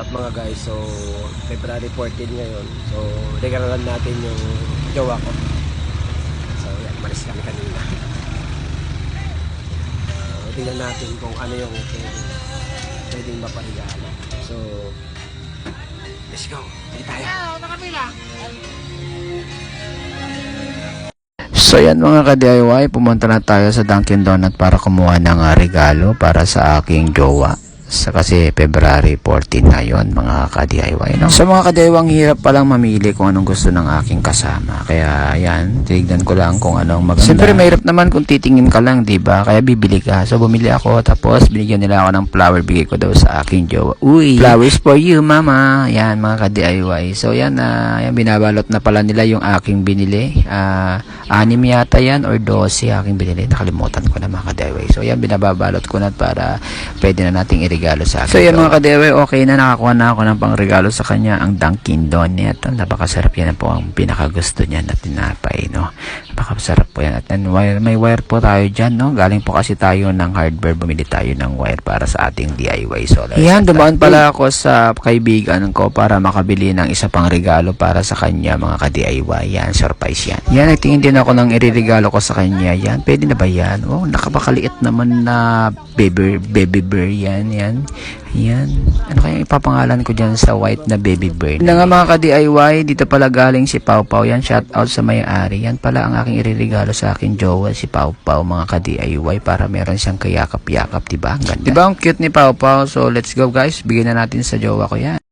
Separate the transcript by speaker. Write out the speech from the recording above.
Speaker 1: mga guys? So, February 14 ngayon. So, regalan natin yung jowa ko. So, yan, malis kami kanina. So, tingnan natin kung ano yung pwedeng maparigalo. So, let's go. Hindi tayo.
Speaker 2: So yan mga ka-DIY, pumunta na tayo sa Dunkin Donut para kumuha ng regalo para sa aking jowa. Kasi February 14 na yun mga ka-DIY, no? So mga ka-DIY, ang hirap palang mamili kung anong gusto ng aking kasama. Kaya yan, tignan ko lang kung anong maganda. Siyempre mahirap naman kung titingin ka lang, diba? Kaya bibili ka. So bumili ako, tapos binigyan nila ako ng flower, bigay ko daw sa aking jowa. Uy, flowers for you mama. Yan mga ka-DIY. So yan, yan, binabalot na pala nila yung aking binili. 6 yata yan or 12 aking binili. Nakalimutan ko na mga ka-DIY. So yan, binababalot ko na para pwede na nating regalo sa akin. So yan mga ka-DIY, okay na, nakakuha na ako ng pangregalo sa kanya, ang Dunkin Donut. Napakasarap yan po, ang pinakagusto niya na tinapay, no? Napakasarap po yan. At may wire po tayo dyan, no? Galing po kasi tayo ng hardware, bumili tayo ng wire para sa ating DIY solar. Yan, dumaan pala ako sa kaibigan ko para makabili ng isa pang regalo para sa kanya mga ka-DIY. Yan, surprise yan. Yan, nagtingin din ako ng iririgalo ko sa kanya. Yan, pwede na ba yan? Oh, nakapakaliit naman na baby bear yan. Yan. Ano kaya ipapangalan ko dyan sa white na baby bird? Na nga mga ka-DIY, dito pala galing si Pau Pau. Yan, shout out sa may-ari. Yan pala ang aking iririgalo sa aking jowa, si Pau Pau mga ka-DIY, para meron siyang kayakap-yakap, diba? Ang ganda. Diba ang cute ni Pau Pau? So let's go guys, bigyan na natin sa jowa ko yan.